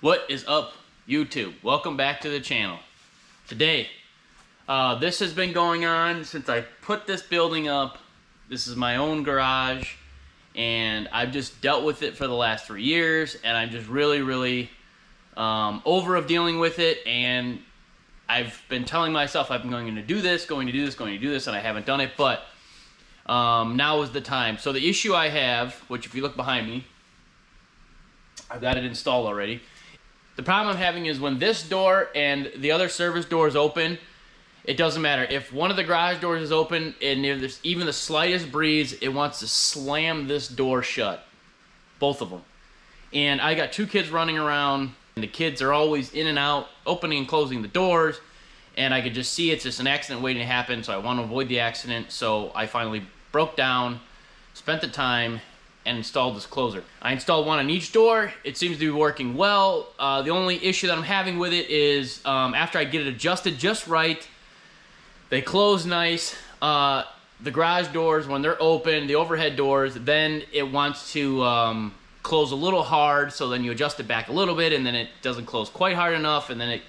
What is up, YouTube? Welcome back to the channel. Today, this has been going on since I put this building up. This is my own garage, and I've just dealt with it for the last 3 years, and I'm just really over of dealing with it, and I've been telling myself I've been going to do this, and I haven't done it, but now is the time. So the issue I have, which if you look behind me, I've got it installed already. The problem I'm having is when this door and the other service door is open, it doesn't matter. If one of the garage doors is open and there's even the slightest breeze, it wants to slam this door shut. Both of them. And I got 2 kids running around, and the kids are always in and out, opening and closing the doors, and I could just see it's just an accident waiting to happen, so I want to avoid the accident, so I finally broke down, spent the time, and installed this closer. I installed one on each door. It seems to be working well. The only issue that I'm having with it is after I get it adjusted just right, they close nice. The garage doors, when they're open, the overhead doors, then it wants to close a little hard, so then you adjust it back a little bit, and then it doesn't close quite hard enough, and then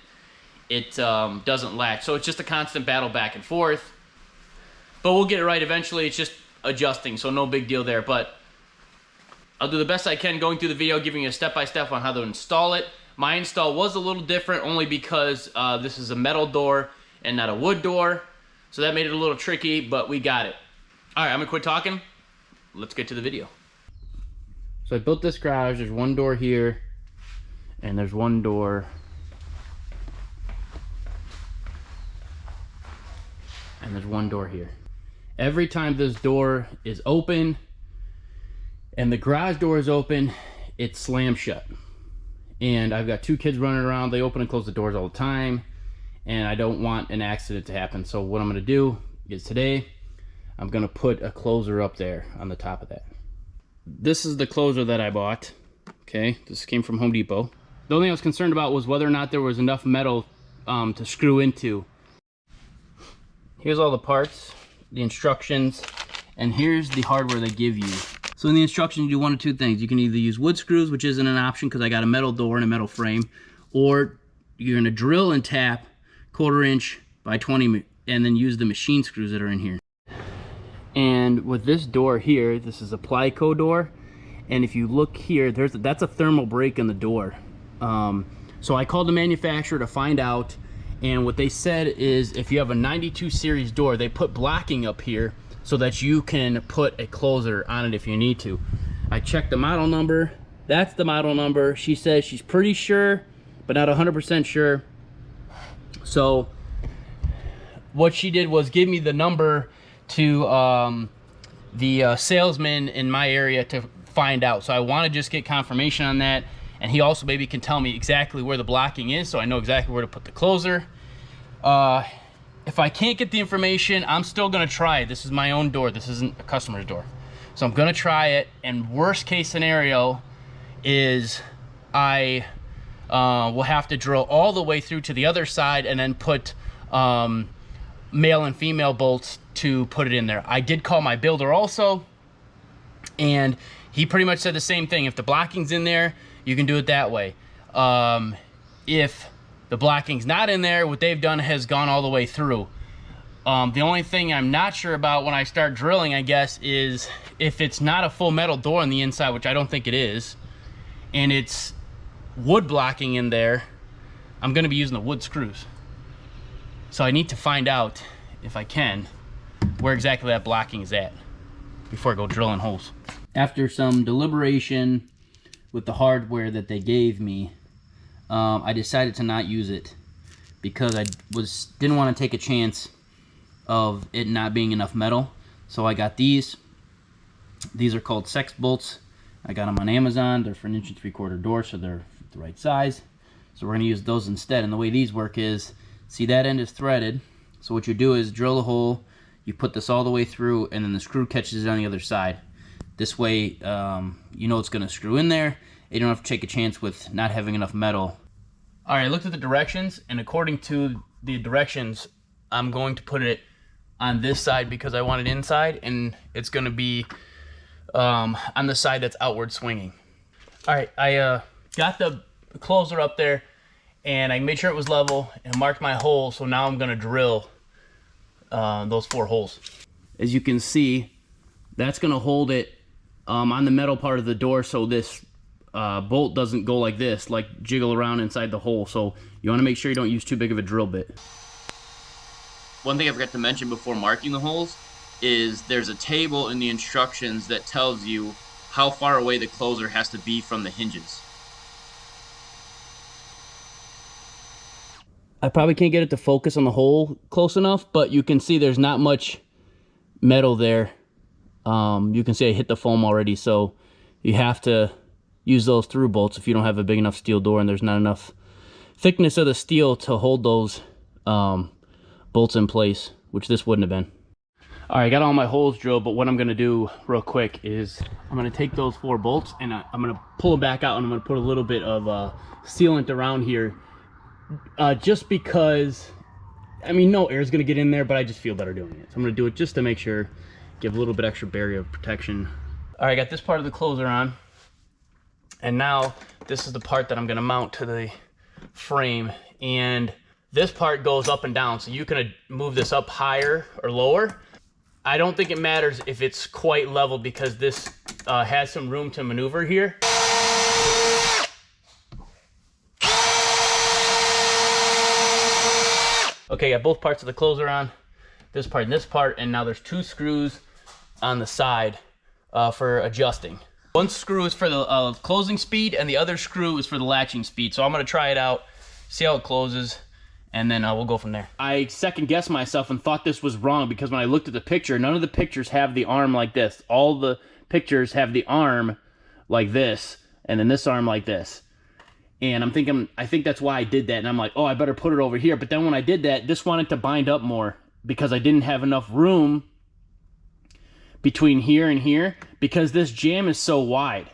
it doesn't latch. So it's just a constant battle back and forth. But we'll get it right eventually. It's just adjusting, so no big deal there. But I'll do the best I can going through the video, giving you a step-by-step on how to install it. My install was a little different only because this is a metal door and not a wood door. So that made it a little tricky, but we got it. All right, I'm gonna quit talking. Let's get to the video. So I built this garage. There's one door here, and there's one door. And there's one door here. Every time this door is open, and the garage door is open, it slams shut. And I've got 2 kids running around. They open and close the doors all the time, and I don't want an accident to happen. So what I'm gonna do is today, I'm gonna put a closer up there on the top of that. This is the closer that I bought. Okay, this came from Home Depot. The only thing I was concerned about was whether or not there was enough metal to screw into. Here's all the parts, the instructions, and here's the hardware they give you. So in the instructions, you do one of 2 things. You can either use wood screws, which isn't an option because I got a metal door and a metal frame, or you're gonna drill and tap 1/4 inch by 20 and then use the machine screws that are in here. And with this door here, this is a Plyco door, and if you look here, that's a thermal break in the door. So I called the manufacturer to find out, and what they said is if you have a 92 series door, they put blocking up here so that you can put a closer on it if you need to. I checked the model number. That's the model number. She says she's pretty sure, but not 100% sure. So what she did was give me the number to the salesman in my area to find out. So I want to just get confirmation on that, and he also maybe can tell me exactly where the blocking is so I know exactly where to put the closer. If I can't get the information, I'm still gonna try it. This is my own door. This isn't a customer's door. So I'm gonna try it, and worst case scenario is I will have to drill all the way through to the other side and then put male and female bolts to put it in there. I did call my builder also, and he pretty much said the same thing. If the blocking's in there, you can do it that way. If the blocking's not in there, what they've done has gone all the way through. The only thing I'm not sure about when I start drilling, I guess, is if it's not a full metal door on the inside, which I don't think it is, and it's wood blocking in there, I'm gonna be using the wood screws. So I need to find out, if I can, where exactly that blocking is at before I go drilling holes. After some deliberation with the hardware that they gave me, I decided to not use it because I didn't want to take a chance of it not being enough metal. So I got these. These are called Sex bolts. I got them on Amazon. They're for 1 3/4 inch door, so they're the right size. So we're going to use those instead. And the way these work is, see, that end is threaded. So what you do is drill a hole, you put this all the way through, and then the screw catches it on the other side. This way, you know it's going to screw in there. You don't have to take a chance with not having enough metal. All right, I looked at the directions, and according to the directions, I'm going to put it on this side because I want it inside, and it's going to be on the side that's outward swinging. All right, I got the the closer up there, and I made sure it was level and marked my hole. So now I'm gonna drill those 4 holes. As you can see, that's gonna hold it on the metal part of the door, so this bolt doesn't go like this, like jiggle around inside the hole. So you want to make sure you don't use too big of a drill bit. One thing I forgot to mention before marking the holes is there's a table in the instructions that tells you how far away the closer has to be from the hinges. I probably can't get it to focus on the hole close enough, but you can see there's not much metal there. You can see I hit the foam already, so you have to use those through bolts if you don't have a big enough steel door and there's not enough thickness of the steel to hold those bolts in place, which this wouldn't have been. All right, I got all my holes drilled, but what I'm gonna do real quick is I'm gonna take those 4 bolts and I'm gonna pull them back out, and I'm gonna put a little bit of sealant around here, just because, I mean, no air is gonna get in there, but I just feel better doing it. So I'm gonna do it just to make sure, give a little bit extra barrier of protection. All right, I got this part of the closer on, and now this is the part that I'm gonna mount to the frame, and this part goes up and down, so you can move this up higher or lower. I don't think it matters if it's quite level, because this has some room to maneuver here. Okay, got both parts of the closer on, this part and this part, and now there's 2 screws on the side for adjusting. One screw is for the closing speed, and the other screw is for the latching speed. So I'm gonna try it out, see how it closes, and then we'll go from there. I second guessed myself and thought this was wrong, because when I looked at the picture, none of the pictures have the arm like this. All the pictures have the arm like this, and then this arm like this. And I'm thinking, I think that's why I did that. And I'm like, oh, I better put it over here. But then when I did that, this wanted to bind up more, because I didn't have enough room between here and here, because this jamb is so wide.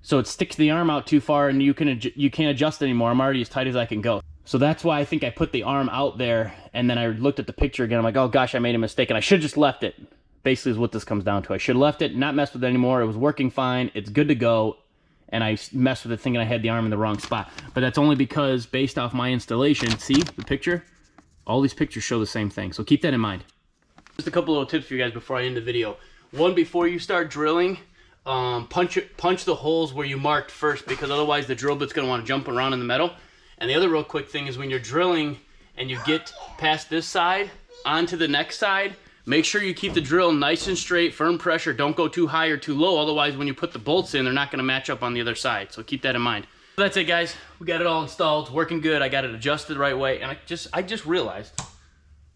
So it sticks the arm out too far, and you can't adjust anymore. I'm already as tight as I can go. So that's why I think I put the arm out there, and then I looked at the picture again. I'm like, oh gosh, I made a mistake, and I should have just left it. Basically is what this comes down to. I should have left it, not messed with it anymore. It was working fine. It's good to go. And I messed with it thinking I had the arm in the wrong spot. But that's only because, based off my installation, see the picture? All these pictures show the same thing. So keep that in mind. Just a couple little tips for you guys before I end the video. One, before you start drilling, punch the holes where you marked first, because otherwise the drill bit's gonna want to jump around in the metal. And the other real quick thing is, when you're drilling and you get past this side onto the next side, make sure you keep the drill nice and straight, firm pressure. Don't go too high or too low. Otherwise, when you put the bolts in, they're not going to match up on the other side. So keep that in mind. So that's it, guys. We got it all installed. It's working good. I got it adjusted the right way. And I just realized,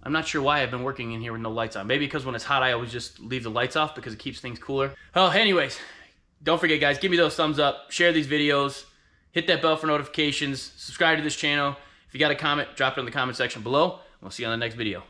I'm not sure why I've been working in here with no lights on. Maybe because when it's hot, I always just leave the lights off because it keeps things cooler. Oh, anyways, don't forget, guys, give me those thumbs up. Share these videos. Hit that bell for notifications. Subscribe to this channel. If you got a comment, drop it in the comment section below. We'll see you on the next video.